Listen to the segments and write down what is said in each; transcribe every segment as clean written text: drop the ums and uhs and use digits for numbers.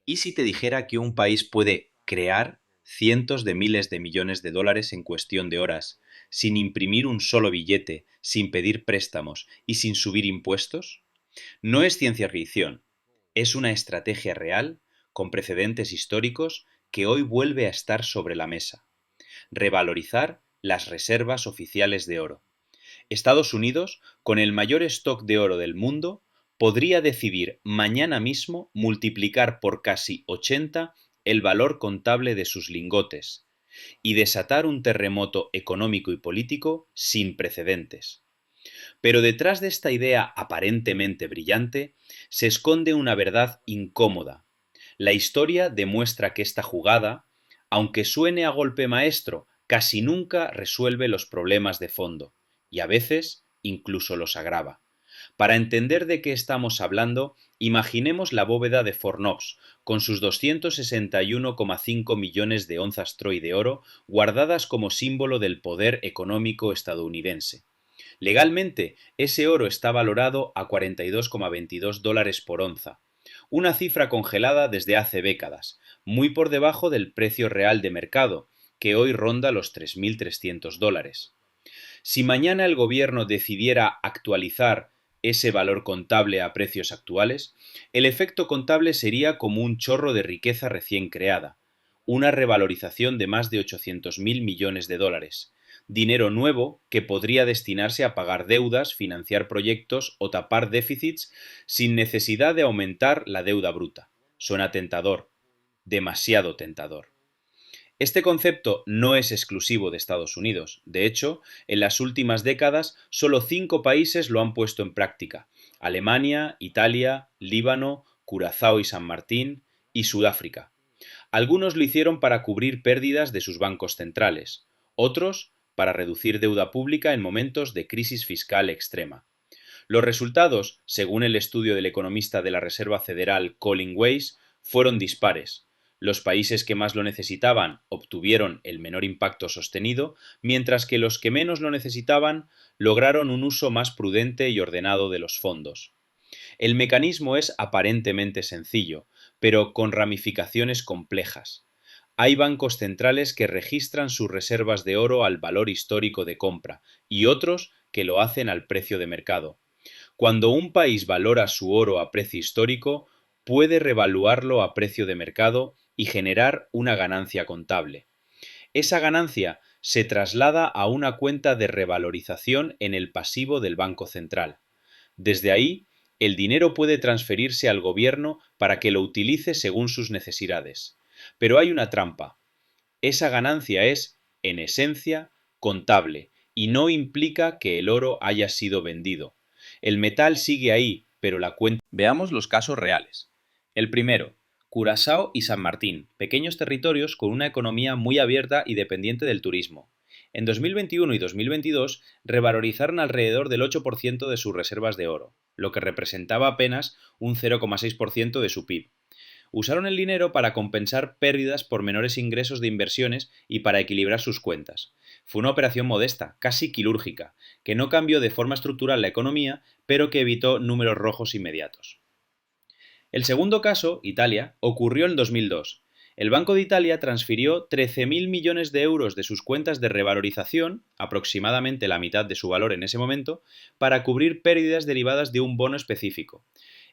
¿Y si te dijera que un país puede crear cientos de miles de millones de dólares en cuestión de horas, sin imprimir un solo billete, sin pedir préstamos y sin subir impuestos? No es ciencia ficción, es una estrategia real, con precedentes históricos, que hoy vuelve a estar sobre la mesa. Revalorizar las reservas oficiales de oro. Estados Unidos, con el mayor stock de oro del mundo, podría decidir mañana mismo multiplicar por casi 80 el valor contable de sus lingotes y desatar un terremoto económico y político sin precedentes. Pero detrás de esta idea aparentemente brillante se esconde una verdad incómoda. La historia demuestra que esta jugada, aunque suene a golpe maestro, casi nunca resuelve los problemas de fondo, y a veces incluso los agrava. Para entender de qué estamos hablando, imaginemos la bóveda de Fort Knox, con sus 261,5 millones de onzas Troy de oro guardadas como símbolo del poder económico estadounidense. Legalmente, ese oro está valorado a 42,22 dólares por onza, una cifra congelada desde hace décadas, muy por debajo del precio real de mercado, que hoy ronda los 3.300 dólares. Si mañana el gobierno decidiera actualizar ese valor contable a precios actuales, el efecto contable sería como un chorro de riqueza recién creada, una revalorización de más de 800.000 millones de dólares, dinero nuevo que podría destinarse a pagar deudas, financiar proyectos o tapar déficits sin necesidad de aumentar la deuda bruta. Suena tentador, demasiado tentador. Este concepto no es exclusivo de Estados Unidos. De hecho, en las últimas décadas solo 5 países lo han puesto en práctica: Alemania, Italia, Líbano, Curazao y San Martín, y Sudáfrica. Algunos lo hicieron para cubrir pérdidas de sus bancos centrales, otros para reducir deuda pública en momentos de crisis fiscal extrema. Los resultados, según el estudio del economista de la Reserva Federal Colin Weiss, fueron dispares. Los países que más lo necesitaban obtuvieron el menor impacto sostenido, mientras que los que menos lo necesitaban lograron un uso más prudente y ordenado de los fondos. El mecanismo es aparentemente sencillo, pero con ramificaciones complejas. Hay bancos centrales que registran sus reservas de oro al valor histórico de compra y otros que lo hacen al precio de mercado. Cuando un país valora su oro a precio histórico, puede revaluarlo a precio de mercado y generar una ganancia contable. Esa ganancia se traslada a una cuenta de revalorización en el pasivo del Banco Central. Desde ahí, el dinero puede transferirse al gobierno para que lo utilice según sus necesidades. Pero hay una trampa. Esa ganancia es, en esencia, contable y no implica que el oro haya sido vendido. El metal sigue ahí, pero la cuenta... Veamos los casos reales. El primero, Curazao y San Martín, pequeños territorios con una economía muy abierta y dependiente del turismo. En 2021 y 2022 revalorizaron alrededor del 8% de sus reservas de oro, lo que representaba apenas un 0,6% de su PIB. Usaron el dinero para compensar pérdidas por menores ingresos de inversiones y para equilibrar sus cuentas. Fue una operación modesta, casi quirúrgica, que no cambió de forma estructural la economía, pero que evitó números rojos inmediatos. El segundo caso, Italia, ocurrió en 2002. El Banco de Italia transfirió 13.000 millones de euros de sus cuentas de revalorización, aproximadamente la mitad de su valor en ese momento, para cubrir pérdidas derivadas de un bono específico.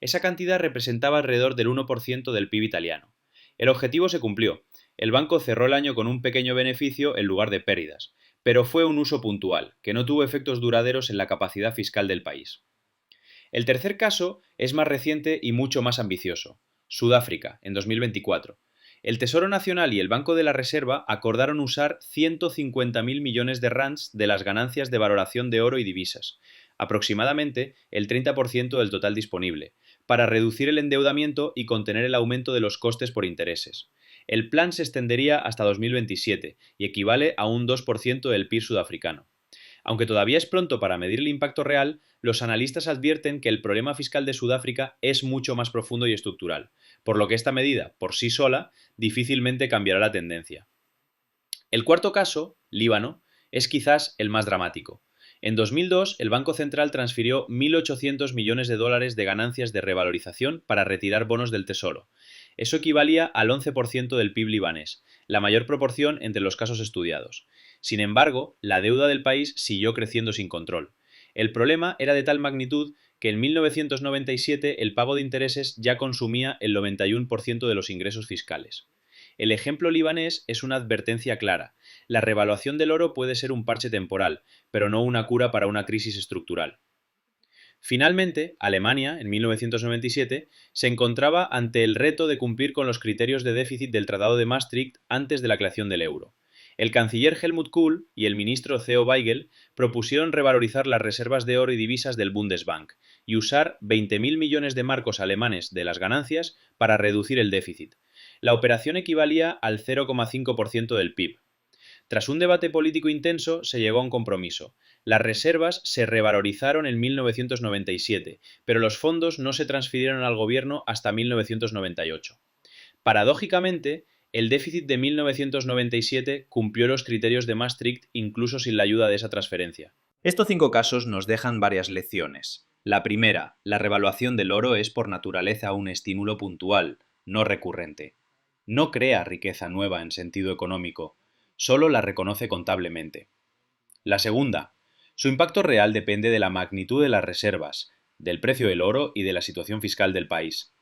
Esa cantidad representaba alrededor del 1% del PIB italiano. El objetivo se cumplió. El banco cerró el año con un pequeño beneficio en lugar de pérdidas, pero fue un uso puntual, que no tuvo efectos duraderos en la capacidad fiscal del país. El tercer caso es más reciente y mucho más ambicioso. Sudáfrica, en 2024. El Tesoro Nacional y el Banco de la Reserva acordaron usar 150.000 millones de rands de las ganancias de valoración de oro y divisas, aproximadamente el 30% del total disponible, para reducir el endeudamiento y contener el aumento de los costes por intereses. El plan se extendería hasta 2027 y equivale a un 2% del PIB sudafricano. Aunque todavía es pronto para medir el impacto real, los analistas advierten que el problema fiscal de Sudáfrica es mucho más profundo y estructural, por lo que esta medida, por sí sola, difícilmente cambiará la tendencia. El cuarto caso, Líbano, es quizás el más dramático. En 2002, el Banco Central transfirió 1.800 millones de dólares de ganancias de revalorización para retirar bonos del Tesoro. Eso equivalía al 11% del PIB libanés, la mayor proporción entre los casos estudiados. Sin embargo, la deuda del país siguió creciendo sin control. El problema era de tal magnitud que en 1997 el pago de intereses ya consumía el 91% de los ingresos fiscales. El ejemplo libanés es una advertencia clara. La revaluación del oro puede ser un parche temporal, pero no una cura para una crisis estructural. Finalmente, Alemania, en 1997, se encontraba ante el reto de cumplir con los criterios de déficit del Tratado de Maastricht antes de la creación del euro. El canciller Helmut Kohl y el ministro Theo Weigel propusieron revalorizar las reservas de oro y divisas del Bundesbank y usar 20.000 millones de marcos alemanes de las ganancias para reducir el déficit. La operación equivalía al 0,5% del PIB. Tras un debate político intenso, se llegó a un compromiso. Las reservas se revalorizaron en 1997, pero los fondos no se transfirieron al gobierno hasta 1998. Paradójicamente, el déficit de 1997 cumplió los criterios de Maastricht incluso sin la ayuda de esa transferencia. Estos 5 casos nos dejan varias lecciones. La primera, la revaluación del oro es por naturaleza un estímulo puntual, no recurrente. No crea riqueza nueva en sentido económico, solo la reconoce contablemente. La segunda, su impacto real depende de la magnitud de las reservas, del precio del oro y de la situación fiscal del país.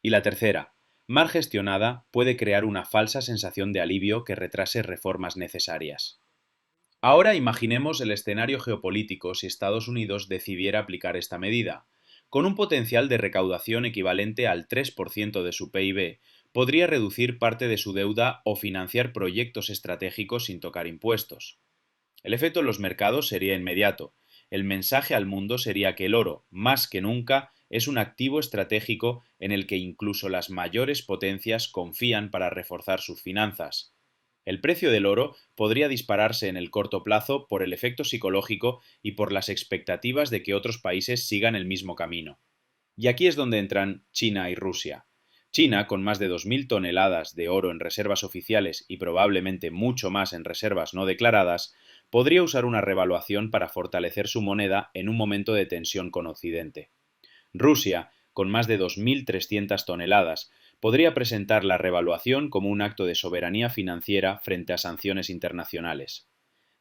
Y la tercera, mal gestionada, puede crear una falsa sensación de alivio que retrase reformas necesarias. Ahora imaginemos el escenario geopolítico si Estados Unidos decidiera aplicar esta medida. Con un potencial de recaudación equivalente al 3% de su PIB, podría reducir parte de su deuda o financiar proyectos estratégicos sin tocar impuestos. El efecto en los mercados sería inmediato. El mensaje al mundo sería que el oro, más que nunca, es un activo estratégico en el que incluso las mayores potencias confían para reforzar sus finanzas. El precio del oro podría dispararse en el corto plazo por el efecto psicológico y por las expectativas de que otros países sigan el mismo camino. Y aquí es donde entran China y Rusia. China, con más de 2.000 toneladas de oro en reservas oficiales y probablemente mucho más en reservas no declaradas, podría usar una revaluación para fortalecer su moneda en un momento de tensión con Occidente. Rusia, con más de 2.300 toneladas, podría presentar la revaluación como un acto de soberanía financiera frente a sanciones internacionales.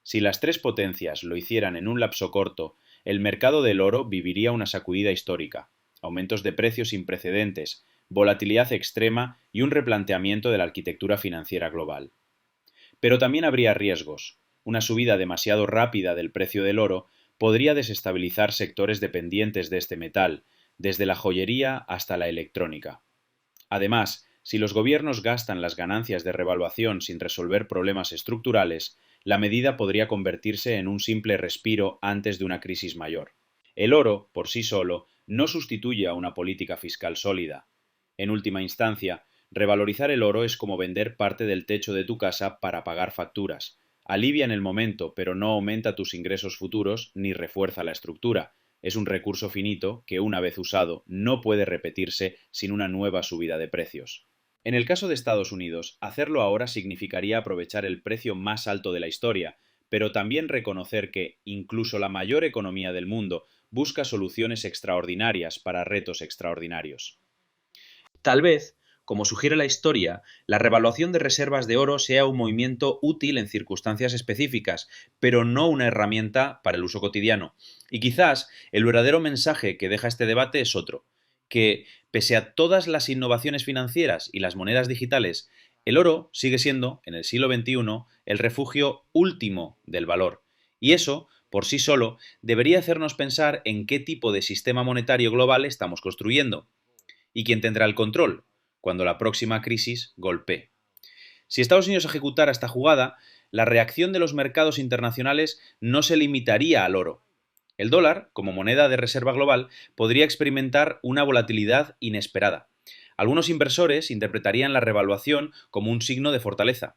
Si las tres potencias lo hicieran en un lapso corto, el mercado del oro viviría una sacudida histórica, aumentos de precios sin precedentes, volatilidad extrema y un replanteamiento de la arquitectura financiera global. Pero también habría riesgos. Una subida demasiado rápida del precio del oro podría desestabilizar sectores dependientes de este metal, desde la joyería hasta la electrónica. Además, si los gobiernos gastan las ganancias de revaluación sin resolver problemas estructurales, la medida podría convertirse en un simple respiro antes de una crisis mayor. El oro, por sí solo, no sustituye a una política fiscal sólida. En última instancia, revalorizar el oro es como vender parte del techo de tu casa para pagar facturas. Alivia en el momento, pero no aumenta tus ingresos futuros ni refuerza la estructura. Es un recurso finito que, una vez usado, no puede repetirse sin una nueva subida de precios. En el caso de Estados Unidos, hacerlo ahora significaría aprovechar el precio más alto de la historia, pero también reconocer que, incluso la mayor economía del mundo, busca soluciones extraordinarias para retos extraordinarios. Tal vez, como sugiere la historia, la revaluación de reservas de oro sea un movimiento útil en circunstancias específicas, pero no una herramienta para el uso cotidiano. Y quizás el verdadero mensaje que deja este debate es otro, que, pese a todas las innovaciones financieras y las monedas digitales, el oro sigue siendo, en el siglo XXI, el refugio último del valor. Y eso, por sí solo, debería hacernos pensar en qué tipo de sistema monetario global estamos construyendo. ¿Y quién tendrá el control cuando la próxima crisis golpee? Si Estados Unidos ejecutara esta jugada, la reacción de los mercados internacionales no se limitaría al oro. El dólar, como moneda de reserva global, podría experimentar una volatilidad inesperada. Algunos inversores interpretarían la revaluación como un signo de fortaleza,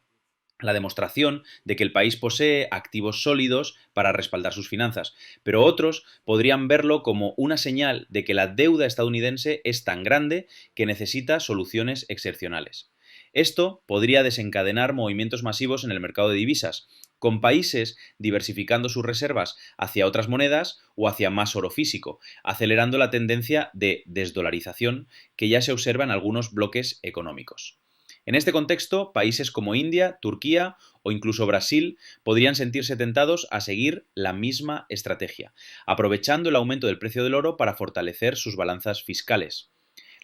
la demostración de que el país posee activos sólidos para respaldar sus finanzas, pero otros podrían verlo como una señal de que la deuda estadounidense es tan grande que necesita soluciones excepcionales. Esto podría desencadenar movimientos masivos en el mercado de divisas, con países diversificando sus reservas hacia otras monedas o hacia más oro físico, acelerando la tendencia de desdolarización que ya se observa en algunos bloques económicos. En este contexto, países como India, Turquía o incluso Brasil podrían sentirse tentados a seguir la misma estrategia, aprovechando el aumento del precio del oro para fortalecer sus balanzas fiscales.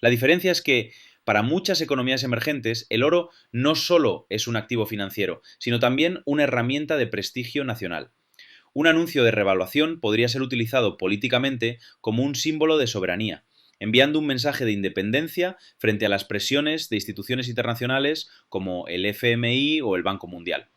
La diferencia es que para muchas economías emergentes el oro no solo es un activo financiero, sino también una herramienta de prestigio nacional. Un anuncio de revaluación podría ser utilizado políticamente como un símbolo de soberanía, enviando un mensaje de independencia frente a las presiones de instituciones internacionales como el FMI o el Banco Mundial.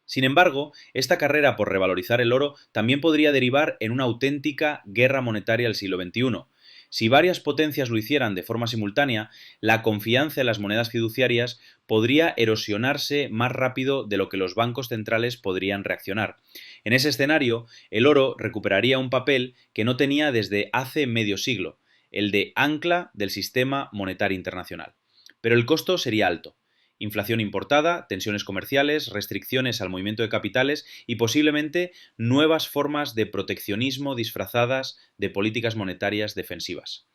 Sin embargo, esta carrera por revalorizar el oro también podría derivar en una auténtica guerra monetaria del siglo XXI. Si varias potencias lo hicieran de forma simultánea, la confianza en las monedas fiduciarias podría erosionarse más rápido de lo que los bancos centrales podrían reaccionar. En ese escenario, el oro recuperaría un papel que no tenía desde hace medio siglo, el de ancla del sistema monetario internacional. Pero el costo sería alto. Inflación importada, tensiones comerciales, restricciones al movimiento de capitales y posiblemente nuevas formas de proteccionismo disfrazadas de políticas monetarias defensivas.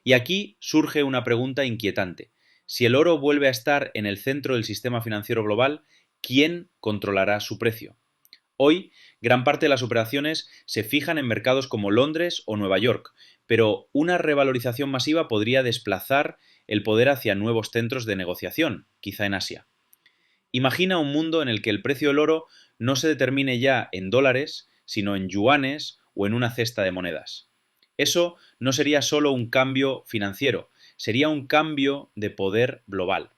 Y aquí surge una pregunta inquietante. Si el oro vuelve a estar en el centro del sistema financiero global, ¿quién controlará su precio? Hoy, gran parte de las operaciones se fijan en mercados como Londres o Nueva York, pero una revalorización masiva podría desplazar el poder hacia nuevos centros de negociación, quizá en Asia. Imagina un mundo en el que el precio del oro no se determine ya en dólares, sino en yuanes o en una cesta de monedas. Eso no sería solo un cambio financiero, sería un cambio de poder global.